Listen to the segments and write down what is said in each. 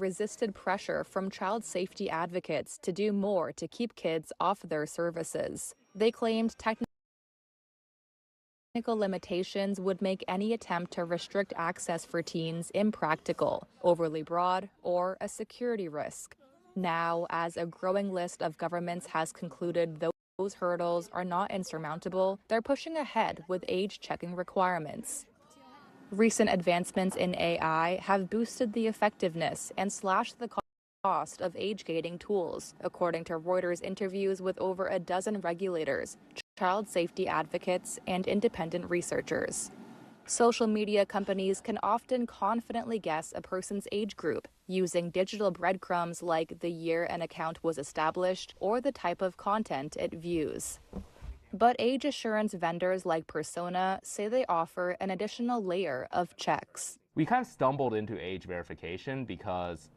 resisted pressure from child safety advocates to do more to keep kids off their services. They claimed technical limitations would make any attempt to restrict access for teens impractical, overly broad, or a security risk. Now, as a growing list of governments has concluded those hurdles are not insurmountable, they're pushing ahead with age-checking requirements. Recent advancements in AI have boosted the effectiveness and slashed the cost of age-gating tools, according to Reuters interviews with over a dozen regulators, child safety advocates, and independent researchers. Social media companies can often confidently guess a person's age group using digital breadcrumbs like the year an account was established or the type of content it views. But age assurance vendors like Persona say they offer an additional layer of checks. We kind of stumbled into age verification because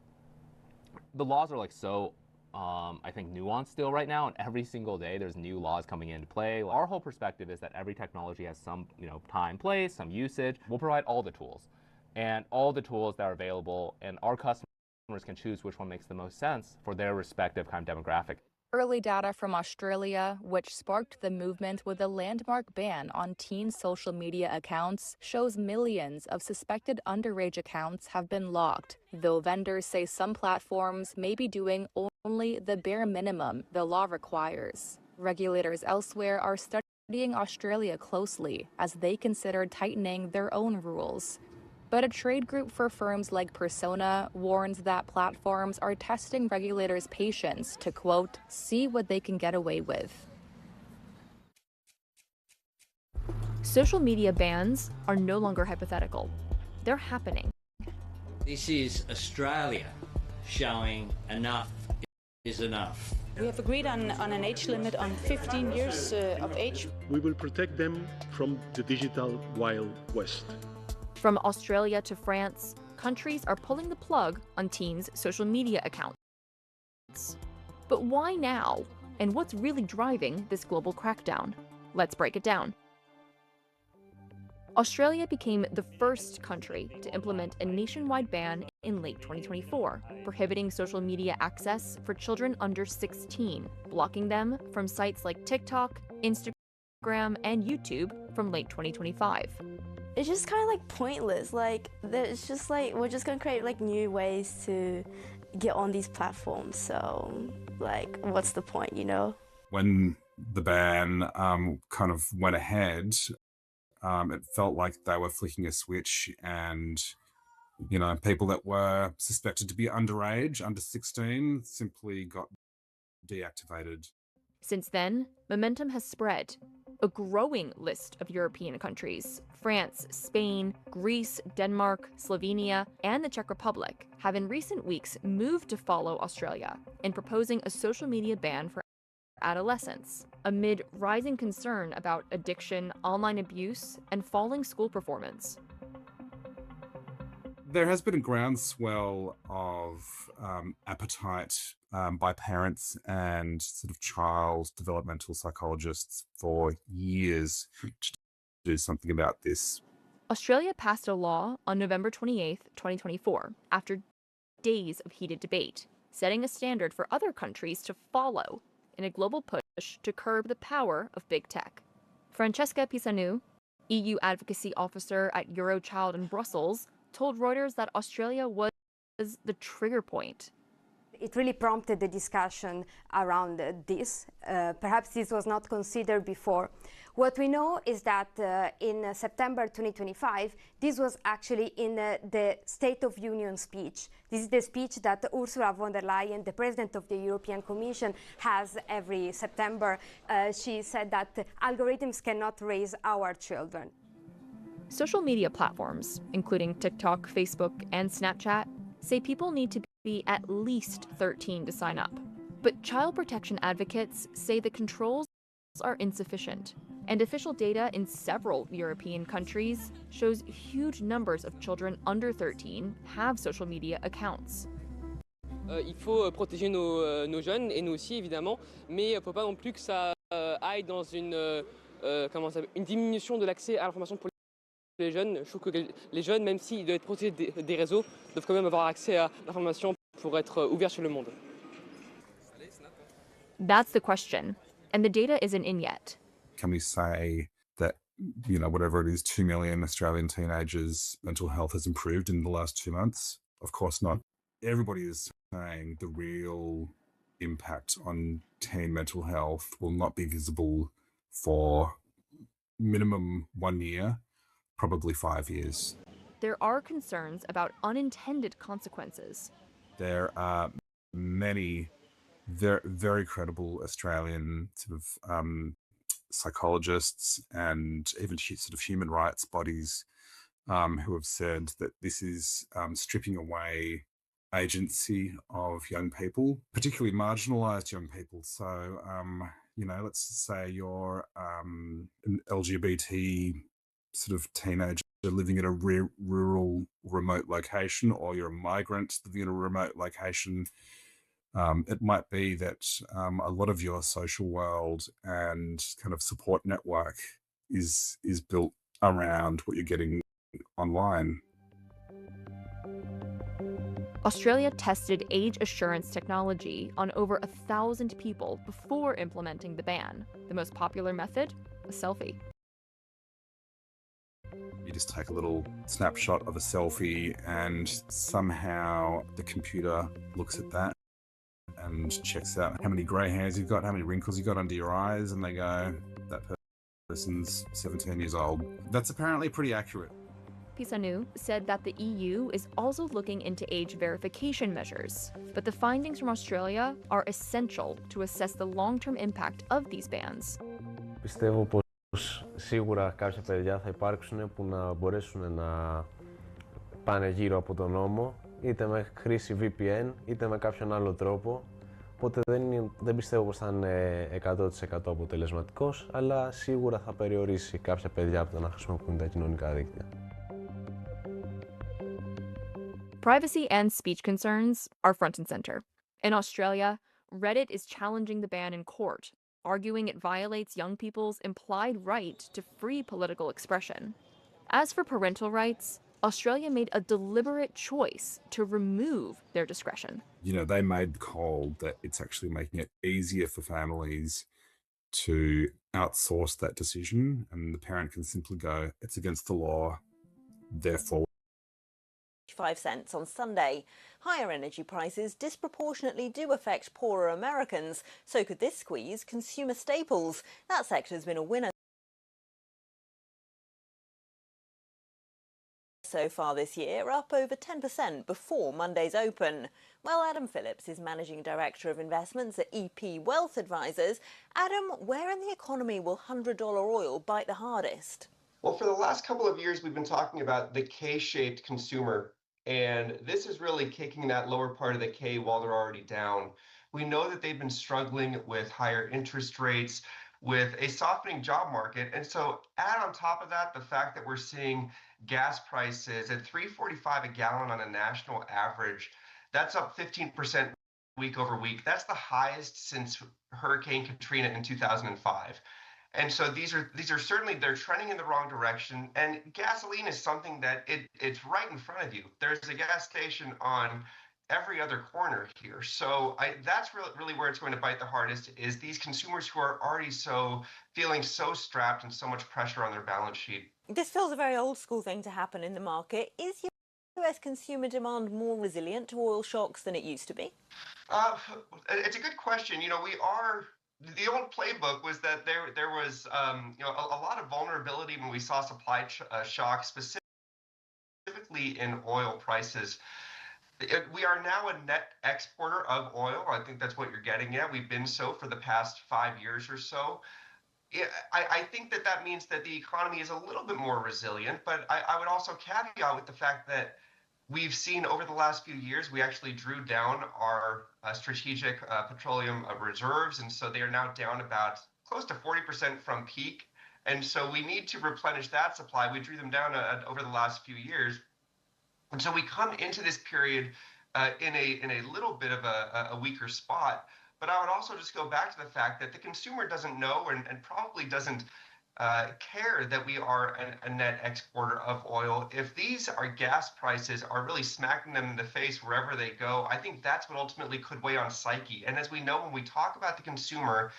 the laws are so I think nuanced still right now, and every single day there's new laws coming into play. Our whole perspective is that every technology has some time, place, some usage. We'll provide all the tools that are available, and our customers can choose which one makes the most sense for their respective kind of demographic. Early data from Australia, which sparked the movement with a landmark ban on teen social media accounts, shows millions of suspected underage accounts have been locked, though vendors say some platforms may be doing only the bare minimum the law requires. Regulators elsewhere are studying Australia closely as they consider tightening their own rules. But a trade group for firms like Persona warns that platforms are testing regulators' patience to, quote, see what they can get away with. Social media bans are no longer hypothetical. They're happening. This is Australia showing enough is enough. We have agreed on an age limit on 15 years of age. We will protect them from the digital Wild West. From Australia to France, countries are pulling the plug on teens' social media accounts. But why now? And what's really driving this global crackdown? Let's break it down. Australia became the first country to implement a nationwide ban in late 2024, prohibiting social media access for children under 16, blocking them from sites like TikTok, Instagram, and YouTube from late 2025. It's just kind of pointless. It's just we're just gonna create new ways to get on these platforms. So what's the point, When the ban kind of went ahead, it felt like they were flicking a switch, and people that were suspected to be underage, under 16, simply got deactivated. Since then, momentum has spread. A growing list of European countries, France, Spain, Greece, Denmark, Slovenia, and the Czech Republic, have in recent weeks moved to follow Australia in proposing a social media ban for adolescents, amid rising concern about addiction, online abuse, and falling school performance. There has been a groundswell of appetite by parents and sort of child developmental psychologists for years to do something about this. Australia passed a law on November 28, 2024, after days of heated debate, setting a standard for other countries to follow in a global push to curb the power of big tech. Francesca Pisanu, EU advocacy officer at Eurochild in Brussels, told Reuters that Australia was the trigger point. It really prompted the discussion around this. Perhaps this was not considered before. What we know is that in September 2025, this was actually in the State of Union speech. This is the speech that Ursula von der Leyen, the President of the European Commission, has every September. She said that algorithms cannot raise our children. Social media platforms, including TikTok, Facebook, and Snapchat, say people need to be at least 13 to sign up. But child protection advocates say the controls are insufficient, and official data in several European countries shows huge numbers of children under 13 have social media accounts. Il faut protéger nos jeunes et nous aussi évidemment, mais il ne faut pas non plus que ça aille dans une diminution de l'accès à l'information pour les jeunes. Je trouve que les jeunes, même s'ils doivent être protégés des réseaux, doivent quand même avoir accès à l'information. pour être ouvert sur le monde? That's the question, and the data isn't in yet. Can we say that, whatever it is, 2 million Australian teenagers' mental health has improved in the last 2 months? Of course not. Everybody is saying the real impact on teen mental health will not be visible for minimum 1 year, probably 5 years. There are concerns about unintended consequences. There are many very, very credible Australian sort of psychologists and even sort of human rights bodies who have said that this is stripping away agency of young people, particularly marginalized young people. So, let's say you're an LGBT sort of teenager living in a rural, remote location, or you're a migrant living in a remote location. It might be that a lot of your social world and kind of support network is built around what you're getting online. Australia tested age assurance technology on over 1,000 people before implementing the ban. The most popular method? A selfie. You just take a little snapshot of a selfie and somehow the computer looks at that and checks out how many grey hairs you've got, how many wrinkles you've got under your eyes, and they go, that person's 17 years old. That's apparently pretty accurate. Pisanu said that the EU is also looking into age verification measures, but the findings from Australia are essential to assess the long-term impact of these bans. Πιστεύω πως σίγουρα κάποια παιδιά θα υπάρξουν που να μπορέσουν να πάνε γύρω από τον νόμο, είτε με χρήση VPN, είτε με κάποιον άλλο τρόπο. Οπότε δεν πιστεύω πως θα είναι 100% αποτελεσματικός, αλλά σίγουρα θα περιορίσει κάποια παιδιά από το να χρησιμοποιούν τα κοινωνικά δίκτυα. Privacy and speech concerns are front and center. In Australia, Reddit is challenging the ban in court, arguing it violates young people's implied right to free political expression. As for parental rights, Australia made a deliberate choice to remove their discretion. They made the call that it's actually making it easier for families to outsource that decision, and the parent can simply go, it's against the law, therefore. 5 cents on Sunday. Higher energy prices disproportionately do affect poorer Americans, so could this squeeze consumer staples? That sector's been a winner so far this year, up over 10% before Monday's open. Well, Adam Phillips is Managing Director of Investments at EP Wealth Advisors. Adam, where in the economy will $100 oil bite the hardest? Well, for the last couple of years, we've been talking about the K-shaped consumer, and this is really kicking that lower part of the K while they're already down. We know that they've been struggling with higher interest rates, with a softening job market. And so add on top of that the fact that we're seeing gas prices at $3.45 a gallon on a national average. That's up 15% week over week. That's the highest since Hurricane Katrina in 2005. And so these are certainly, they're trending in the wrong direction. And gasoline is something that it's right in front of you. There's a gas station on every other corner here. So that's really where it's going to bite the hardest, is these consumers who are already feeling so strapped and so much pressure on their balance sheet. This feels a very old school thing to happen in the market. Is US consumer demand more resilient to oil shocks than it used to be? It's a good question. The old playbook was that there was a lot of vulnerability when we saw supply shocks, specifically in oil prices. We are now a net exporter of oil. I think that's what you're getting at. We've been so for the past 5 years or so. I think that means that the economy is a little bit more resilient, but I would also caveat with the fact that we've seen over the last few years, we actually drew down our strategic petroleum reserves, and so they are now down about close to 40% from peak. And so we need to replenish that supply. We drew them down over the last few years. And so we come into this period in a little bit of a weaker spot. But I would also just go back to the fact that the consumer doesn't know and probably doesn't care that we are a net exporter of oil. If these are gas prices are really smacking them in the face wherever they go, I think that's what ultimately could weigh on psyche. And as we know, when we talk about the consumer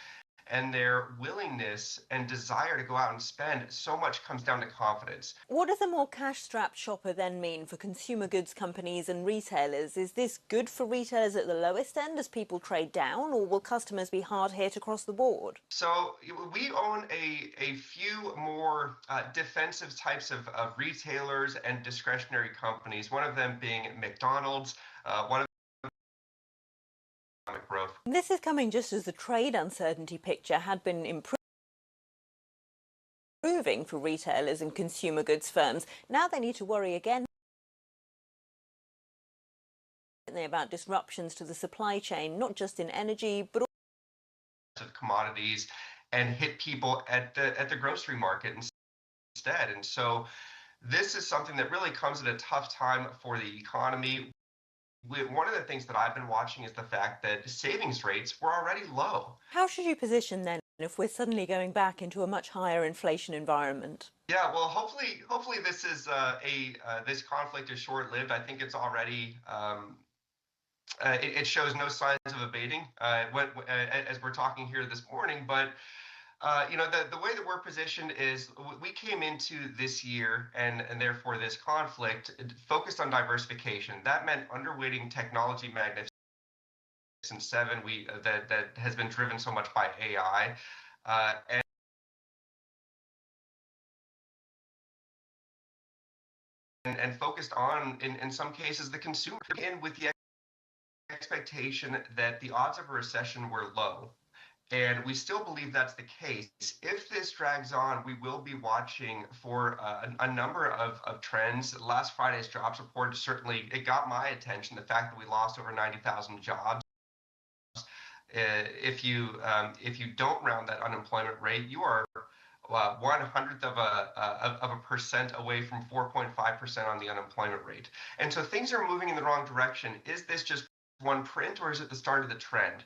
and their willingness and desire to go out and spend, so much comes down to confidence. What does a more cash-strapped shopper then mean for consumer goods companies and retailers? Is this good for retailers at the lowest end as people trade down, or will customers be hard hit across the board? So we own a few more defensive types of retailers and discretionary companies, one of them being McDonald's, one of growth. This is coming just as the trade uncertainty picture had been improving for retailers and consumer goods firms. Now they need to worry again about disruptions to the supply chain, not just in energy, but of commodities, and hit people at the grocery market instead. And so this is something that really comes at a tough time for the economy. One of the things that I've been watching is the fact that savings rates were already low. How should you position then if we're suddenly going back into a much higher inflation environment? Yeah, well, hopefully this is this conflict is short-lived. I think it's already it shows no signs of abating as we're talking here this morning. But you know, the way that we're positioned is we came into this year and therefore this conflict focused on diversification. That meant underweighting technology magnificent seven that has been driven so much by AI, and focused on in some cases the consumer, in with the expectation that the odds of a recession were low. And we still believe that's the case. If this drags on, we will be watching for a number of trends. Last Friday's jobs report certainly, it got my attention, the fact that we lost over 90,000 jobs. If you don't round that unemployment rate, you are 1/100th of a percent away from 4.5% on the unemployment rate. And so things are moving in the wrong direction. Is this just one print, or is it the start of the trend?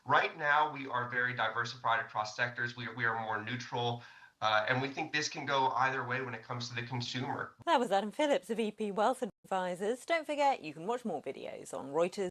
Right now, we are very diversified across sectors. We are more neutral, and we think this can go either way when it comes to the consumer. That was Adam Phillips of EP Wealth Advisors. Don't forget, you can watch more videos on Reuters.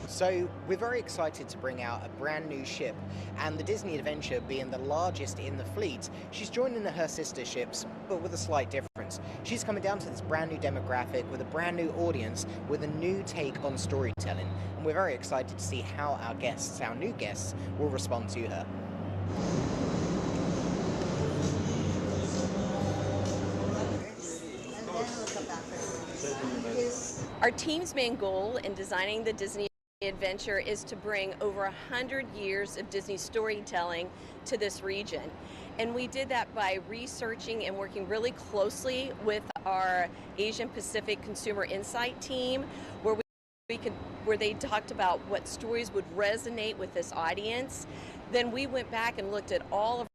So we're very excited to bring out a brand new ship, and the Disney Adventure being the largest in the fleet, she's joining her sister ships, but with a slight difference. experience. She's coming down to this brand new demographic with a brand new audience with a new take on storytelling. And we're very excited to see how our new guests, will respond to her. Our team's main goal in designing the Disney adventure is to bring over 100 years of Disney storytelling to this region. And we did that by researching and working really closely with our Asian Pacific Consumer Insight team, where where they talked about what stories would resonate with this audience. Then we went back and looked at all of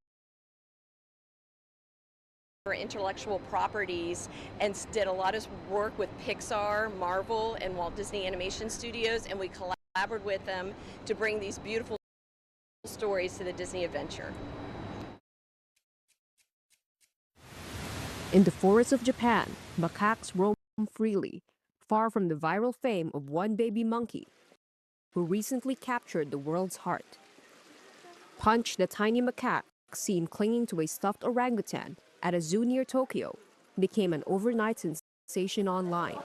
our intellectual properties and did a lot of work with Pixar, Marvel, and Walt Disney Animation Studios, and we collaborated with them to bring these beautiful stories to the Disney adventure. In the forests of Japan, macaques roam freely, far from the viral fame of one baby monkey who recently captured the world's heart. Punch, the tiny macaque seen clinging to a stuffed orangutan at a zoo near Tokyo, became an overnight sensation online.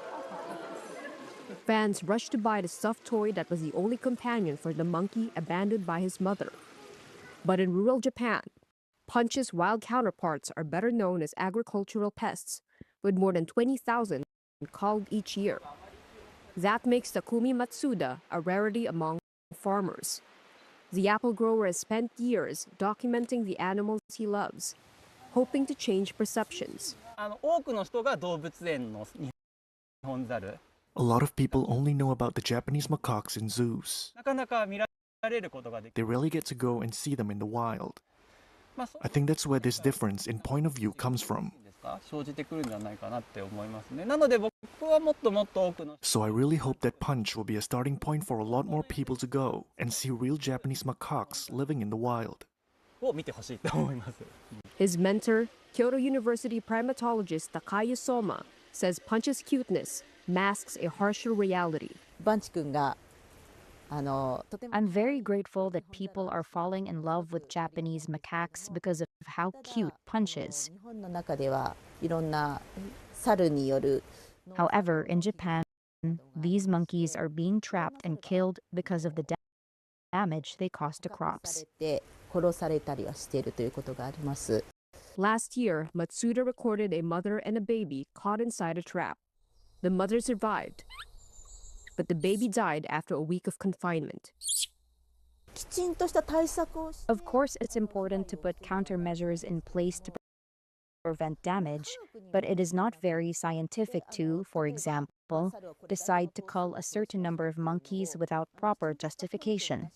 Fans rushed to buy the stuffed toy that was the only companion for the monkey abandoned by his mother. But in rural Japan, Punch's wild counterparts are better known as agricultural pests, with more than 20,000 culled each year. That makes Takumi Matsuda a rarity among farmers. The apple grower has spent years documenting the animals he loves, hoping to change perceptions. A lot of people only know about the Japanese macaques in zoos. They rarely get to go and see them in the wild. I think that's where this difference in point of view comes from. So I really hope that Punch will be a starting point for a lot more people to go and see real Japanese macaques living in the wild. His mentor, Kyoto University primatologist Takaya Soma, says Punch's cuteness masks a harsher reality. I'm very grateful that people are falling in love with Japanese macaques because of how cute Punch is. However, in Japan, these monkeys are being trapped and killed because of the damage they cause to crops. Last year, Matsuda recorded a mother and a baby caught inside a trap. The mother survived, but the baby died after a week of confinement. Of course, it's important to put countermeasures in place to prevent damage, but it is not very scientific to, for example, decide to cull a certain number of monkeys without proper justification.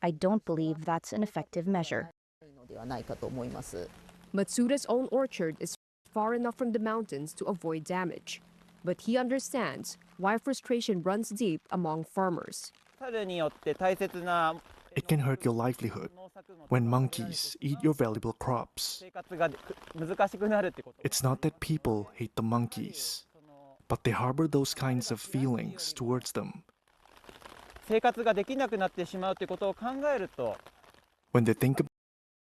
I don't believe that's an effective measure. Matsuda's own orchard is far enough from the mountains to avoid damage, but he understands why frustration runs deep among farmers. It can hurt your livelihood when monkeys eat your valuable crops. It's not that people hate the monkeys, but they harbor those kinds of feelings towards them. When they think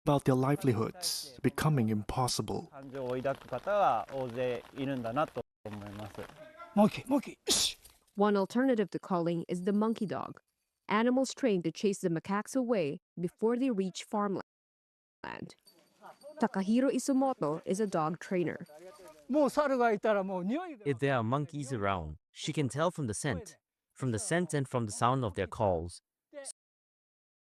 about their livelihoods becoming impossible. One alternative to culling is the monkey dog. Animals trained to chase the macaques away before they reach farmland. Takahiro Isumoto is a dog trainer. If there are monkeys around, she can tell from the scent and from the sound of their calls.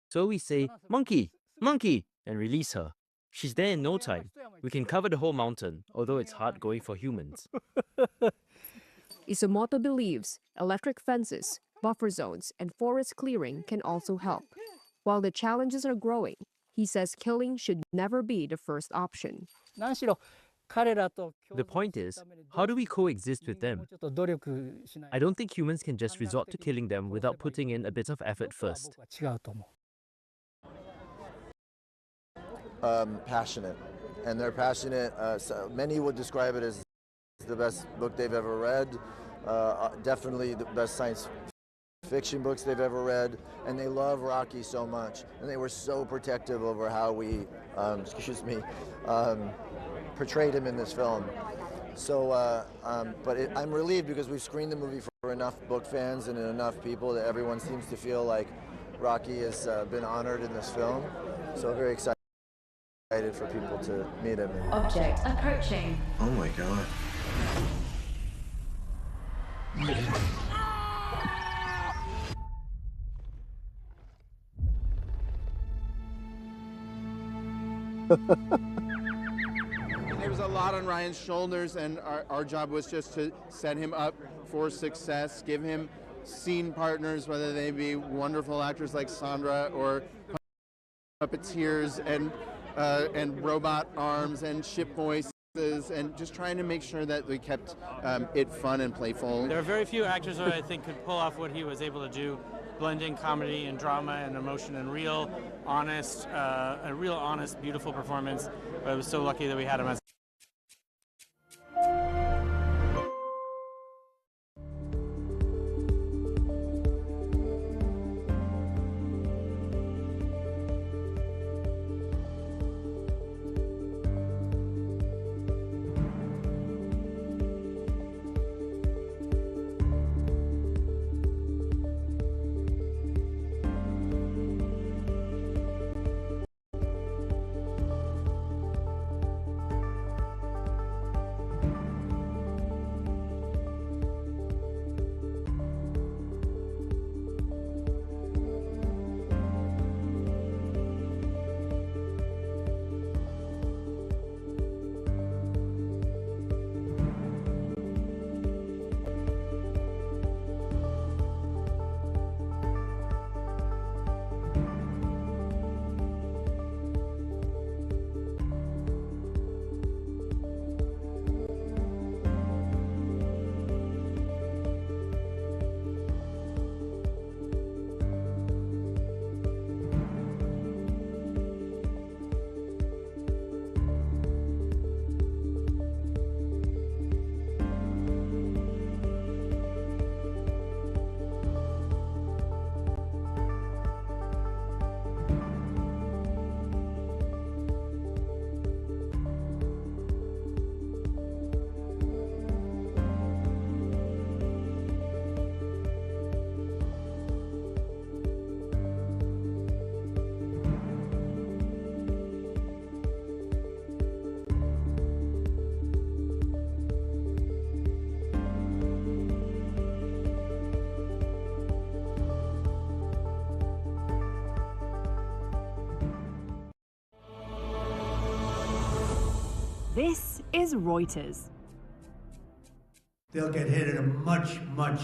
So we say, "Monkey, monkey," and release her. She's there in no time. We can cover the whole mountain, although it's hard going for humans. Isumoto believes electric fences, buffer zones, and forest clearing can also help. While the challenges are growing, he says killing should never be the first option. The point is, how do we coexist with them? I don't think humans can just resort to killing them without putting in a bit of effort first. Passionate, and they're passionate. Many would describe it as the best book they've ever read. Definitely the best science fiction books they've ever read, and they love Rocky so much, and they were so protective over how we, portrayed him in this film. So, I'm relieved because we've screened the movie for enough book fans and enough people that everyone seems to feel like Rocky has been honored in this film. So very excited for people to meet him. Object approaching. Oh my God. There was a lot on Ryan's shoulders, and our job was just to set him up for success, give him scene partners, whether they be wonderful actors like Sandra or puppeteers and robot arms and ship voices, and just trying to make sure that we kept it fun and playful. There are very few actors who I think could pull off what he was able to do, blending comedy and drama and emotion and a real honest, beautiful performance. I was so lucky that we had him as This is Reuters. They'll get hit at a much, much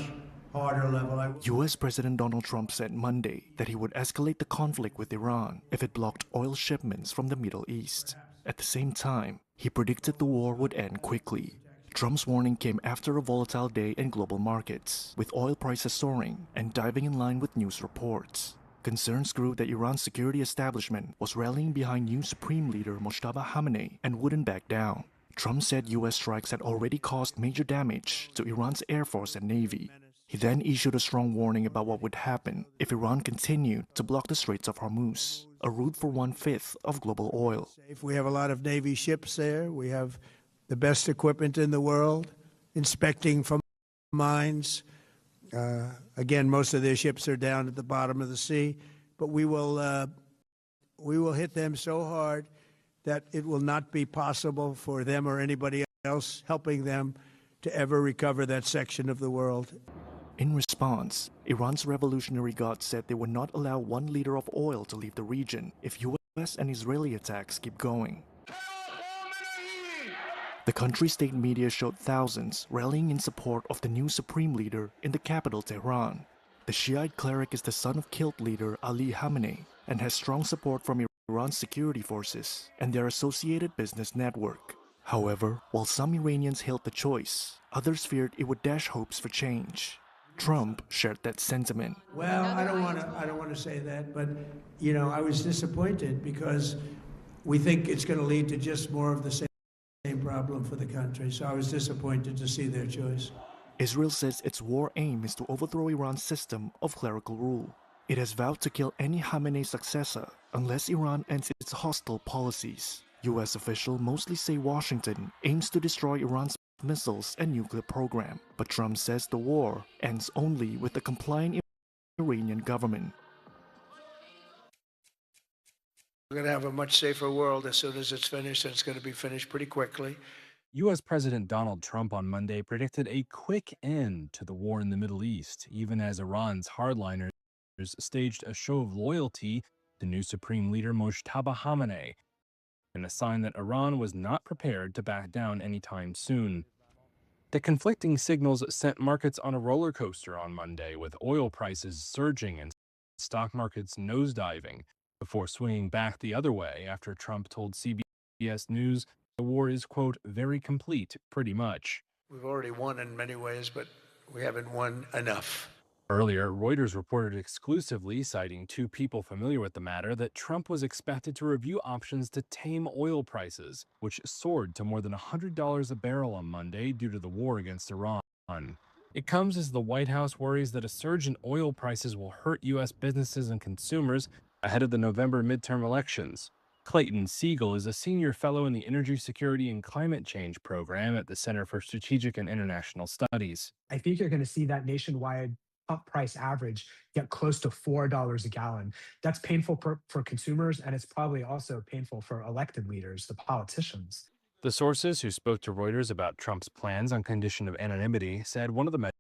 harder level. US President Donald Trump said Monday that he would escalate the conflict with Iran if it blocked oil shipments from the Middle East. At the same time, he predicted the war would end quickly. Trump's warning came after a volatile day in global markets, with oil prices soaring and diving in line with news reports. Concerns grew that Iran's security establishment was rallying behind new Supreme Leader Mojtaba Khamenei and wouldn't back down. Trump said US strikes had already caused major damage to Iran's Air Force and Navy. He then issued a strong warning about what would happen if Iran continued to block the Straits of Hormuz, a route for 1/5 of global oil. We have a lot of Navy ships there. We have the best equipment in the world, inspecting from mines. Again, most of their ships are down at the bottom of the sea, but we will hit them so hard that it will not be possible for them or anybody else helping them to ever recover that section of the world. In response, Iran's Revolutionary Guard said they would not allow 1 liter of oil to leave the region if US and Israeli attacks keep going. The country's state media showed thousands rallying in support of the new supreme leader in the capital, Tehran. The Shiite cleric is the son of killed leader Ali Khamenei and has strong support from Iran's security forces and their associated business network. However, while some Iranians hailed the choice, others feared it would dash hopes for change. Trump shared that sentiment. Well, I don't want to say that, but I was disappointed because we think it's going to lead to just more of the same problem for the country. So I was disappointed to see their choice. Israel says its war aim is to overthrow Iran's system of clerical rule. It has vowed to kill any Khamenei successor unless Iran ends its hostile policies. U.S. officials mostly say Washington aims to destroy Iran's missiles and nuclear program, but Trump says the war ends only with a compliant Iranian government. We're going to have a much safer world as soon as it's finished, and it's going to be finished pretty quickly. U.S. President Donald Trump on Monday predicted a quick end to the war in the Middle East, even as Iran's hardliners staged a show of loyalty to new Supreme Leader Mojtaba Khamenei, and a sign that Iran was not prepared to back down anytime soon. The conflicting signals sent markets on a roller coaster on Monday, with oil prices surging and stock markets nosediving, before swinging back the other way after Trump told CBS News the war is, quote, very complete, pretty much. We've already won in many ways, but we haven't won enough. Earlier, Reuters reported exclusively, citing two people familiar with the matter, that Trump was expected to review options to tame oil prices, which soared to more than $100 a barrel on Monday due to the war against Iran. It comes as the White House worries that a surge in oil prices will hurt U.S. businesses and consumers ahead of the November midterm elections. Clayton Siegel is a senior fellow in the Energy Security and Climate Change program at the Center for Strategic and International Studies. I think you're going to see that nationwide pump price average get close to $4 a gallon. That's painful for consumers, and it's probably also painful for elected leaders, the politicians. The sources who spoke to Reuters about Trump's plans on condition of anonymity said one of the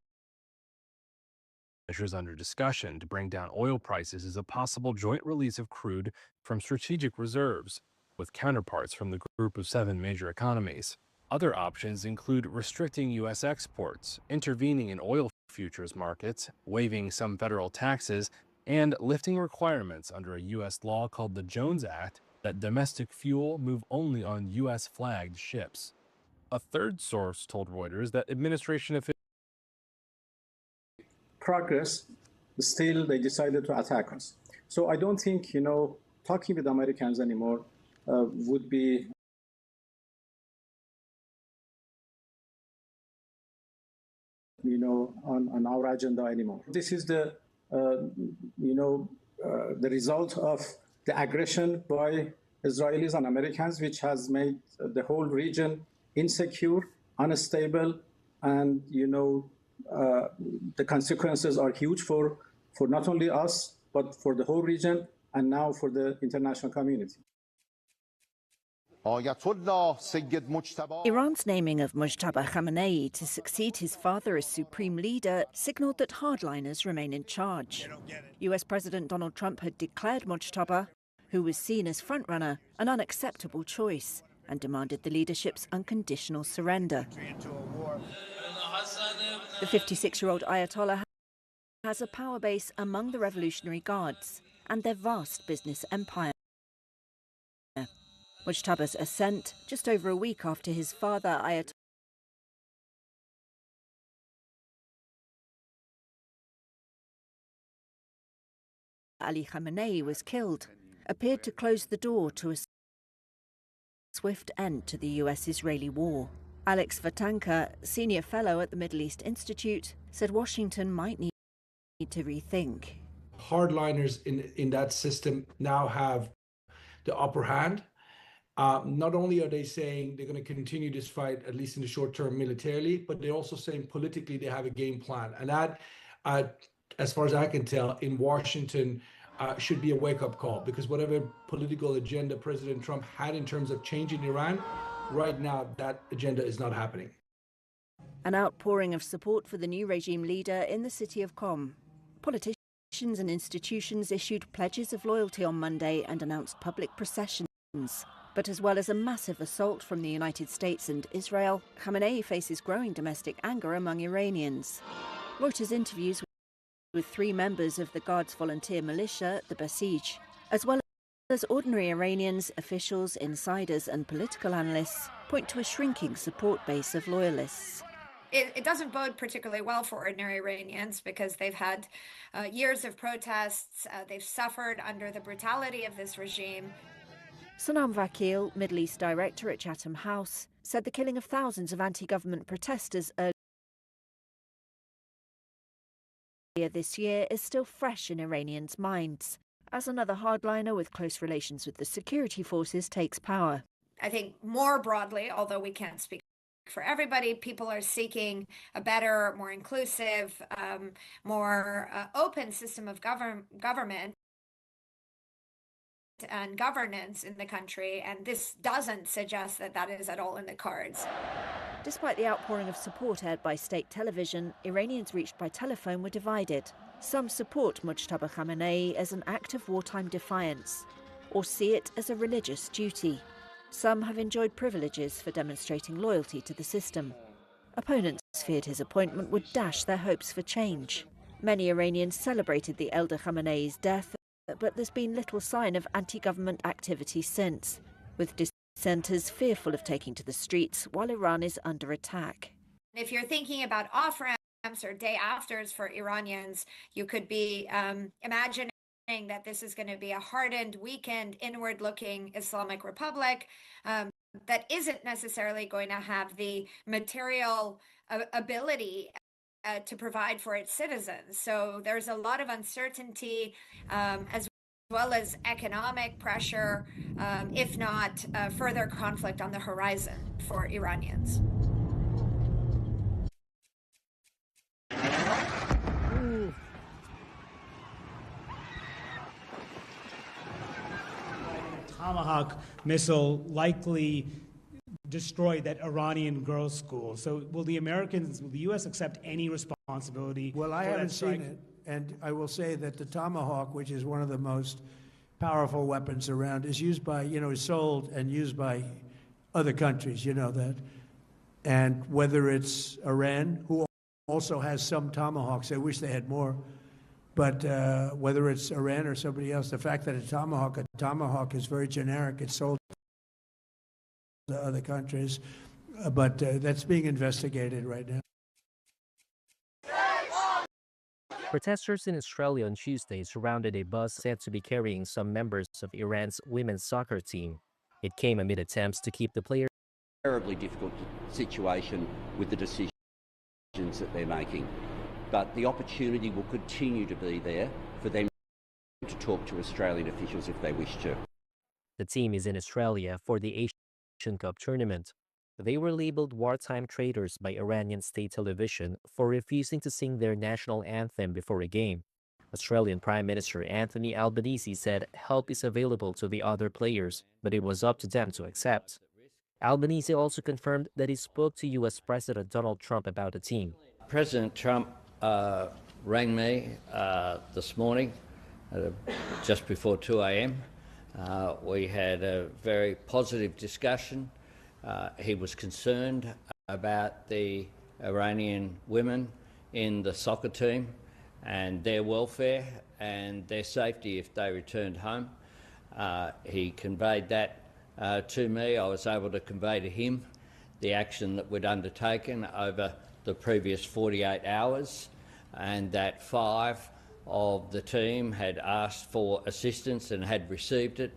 measures under discussion to bring down oil prices is a possible joint release of crude from strategic reserves, with counterparts from the group of 7 major economies. Other options include restricting U.S. exports, intervening in oil futures markets, waiving some federal taxes, and lifting requirements under a U.S. law called the Jones Act that domestic fuel move only on U.S.-flagged ships. A third source told Reuters that administration officials progress, still they decided to attack us. So I don't think, talking with Americans anymore would be on our agenda anymore. This is the result of the aggression by Israelis and Americans, which has made the whole region insecure, unstable, and the consequences are huge for not only us, but for the whole region, and now for the international community. Iran's naming of Mojtaba Khamenei to succeed his father as supreme leader signaled that hardliners remain in charge. US President Donald Trump had declared Mojtaba, who was seen as frontrunner, an unacceptable choice, and demanded the leadership's unconditional surrender. The 56-year-old Ayatollah has a power base among the Revolutionary Guards and their vast business empire. Mojtaba's ascent just over a week after his father, Ayatollah Ali Khamenei, was killed, appeared to close the door to a swift end to the US-Israeli war. Alex Vatanka, senior fellow at the Middle East Institute, said Washington might need to rethink. Hardliners in that system now have the upper hand. Not only are they saying they're going to continue this fight, at least in the short term militarily, but they're also saying politically they have a game plan. And that, as far as I can tell, in Washington should be a wake-up call, because whatever political agenda President Trump had in terms of changing Iran, right now that agenda is not happening. An outpouring of support for the new regime leader in the city of Qom. Politicians and institutions issued pledges of loyalty on Monday and announced public processions. But as well as a massive assault from the United States and Israel, Khamenei faces growing domestic anger among Iranians. Reuters interviews with 3 members of the Guards volunteer militia, the Basij, as well as ordinary Iranians, officials, insiders and political analysts, point to a shrinking support base of loyalists. It doesn't bode particularly well for ordinary Iranians because they've had years of protests, they've suffered under the brutality of this regime. Sanam Vakil, Middle East director at Chatham House, said the killing of thousands of anti-government protesters earlier this year is still fresh in Iranians' minds, as another hardliner with close relations with the security forces takes power. I think more broadly, although we can't speak for everybody, people are seeking a better, more inclusive, more open system of government and governance in the country, and this doesn't suggest that that is at all in the cards. Despite the outpouring of support aired by state television, Iranians reached by telephone were divided. Some support Mujtaba Khamenei as an act of wartime defiance, or see it as a religious duty. Some have enjoyed privileges for demonstrating loyalty to the system. Opponents feared his appointment would dash their hopes for change. Many Iranians celebrated the elder Khamenei's death, but there's been little sign of anti-government activity since, with dissenters fearful of taking to the streets while Iran is under attack. If you're thinking about off-ramps or day afters for Iranians, you could be imagining that this is going to be a hardened, weakened, inward-looking Islamic Republic that isn't necessarily going to have the material ability to provide for its citizens. So there's a lot of uncertainty as well as economic pressure, if not further conflict on the horizon for Iranians. Tomahawk missile likely destroyed that Iranian girls' school. So will the U.S. accept any responsibility? Well, I haven't seen it, and I will say that the Tomahawk, which is one of the most powerful weapons around, is used by, is sold and used by other countries, you know that. And whether it's Iran, who also has some Tomahawks, I wish they had more, but whether it's Iran or somebody else, the fact that a Tomahawk is very generic, it's sold to other countries, but that's being investigated right now. Protesters in Australia on Tuesday surrounded a bus said to be carrying some members of Iran's women's soccer team. It came amid attempts to keep the players. Terribly difficult situation with the decisions that they're making, but the opportunity will continue to be there for them to talk to Australian officials if they wish to. The team is in Australia for the Asian Cup tournament. They were labeled wartime traitors by Iranian state television for refusing to sing their national anthem before a game. Australian Prime Minister Anthony Albanese said help is available to the other players, but it was up to them to accept. Albanese also confirmed that he spoke to U.S. President Donald Trump about the team. President Trump rang me this morning just before 2 a.m. We had a very positive discussion. He was concerned about the Iranian women in the soccer team and their welfare and their safety if they returned home. He conveyed that to me. I was able to convey to him the action that we'd undertaken over the previous 48 hours, and that 5 of the team had asked for assistance and had received it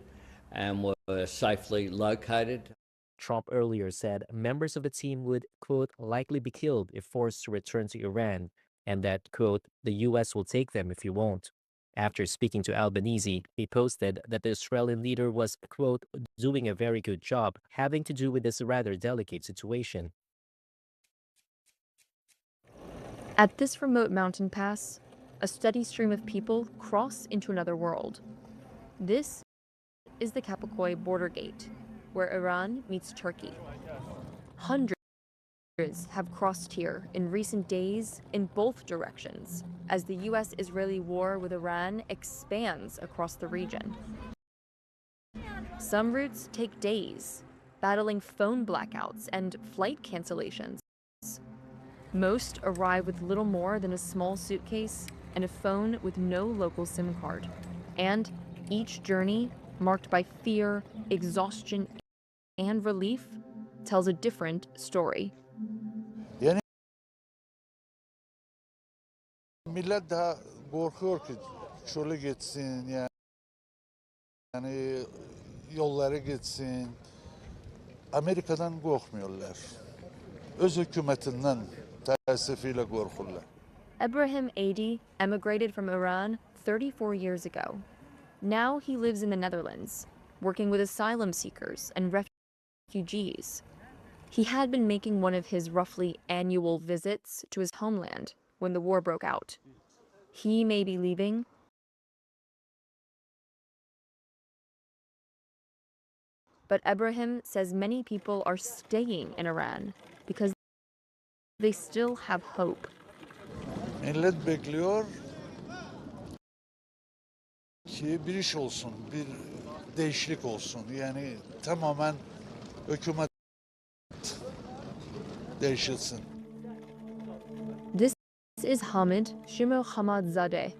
and were safely located. Trump earlier said members of the team would, quote, likely be killed if forced to return to Iran, and that, quote, the U.S. will take them if you won't. After speaking to Albanese, he posted that the Australian leader was, quote, doing a very good job, having to do with this rather delicate situation. At this remote mountain pass, a steady stream of people cross into another world. This is the Kapakoi border gate, where Iran meets Turkey. Hundreds have crossed here in recent days in both directions, as the U.S.-Israeli war with Iran expands across the region. Some routes take days, battling phone blackouts and flight cancellations. Most arrive with little more than a small suitcase and a phone with no local SIM card. And each journey, marked by fear, exhaustion, and relief, tells a different story. Millet daha korkuyor ki çölü geçsin, yani yolları geçsin. Amerika'dan korkmuyorlar. Öz hükümetinden teessifiyle korkurlar. Ebrahim Adi emigrated from Iran 34 years ago. Now he lives in the Netherlands, working with asylum seekers and refugees. He had been making one of his roughly annual visits to his homeland when the war broke out. He may be leaving, but Ebrahim says many people are staying in Iran because they still have hope. Millet bekliyor ki bir iş olsun, bir değişiklik olsun. Yani tamamen hükümet değişilsin. This is Hamid Shimohammadzadeh,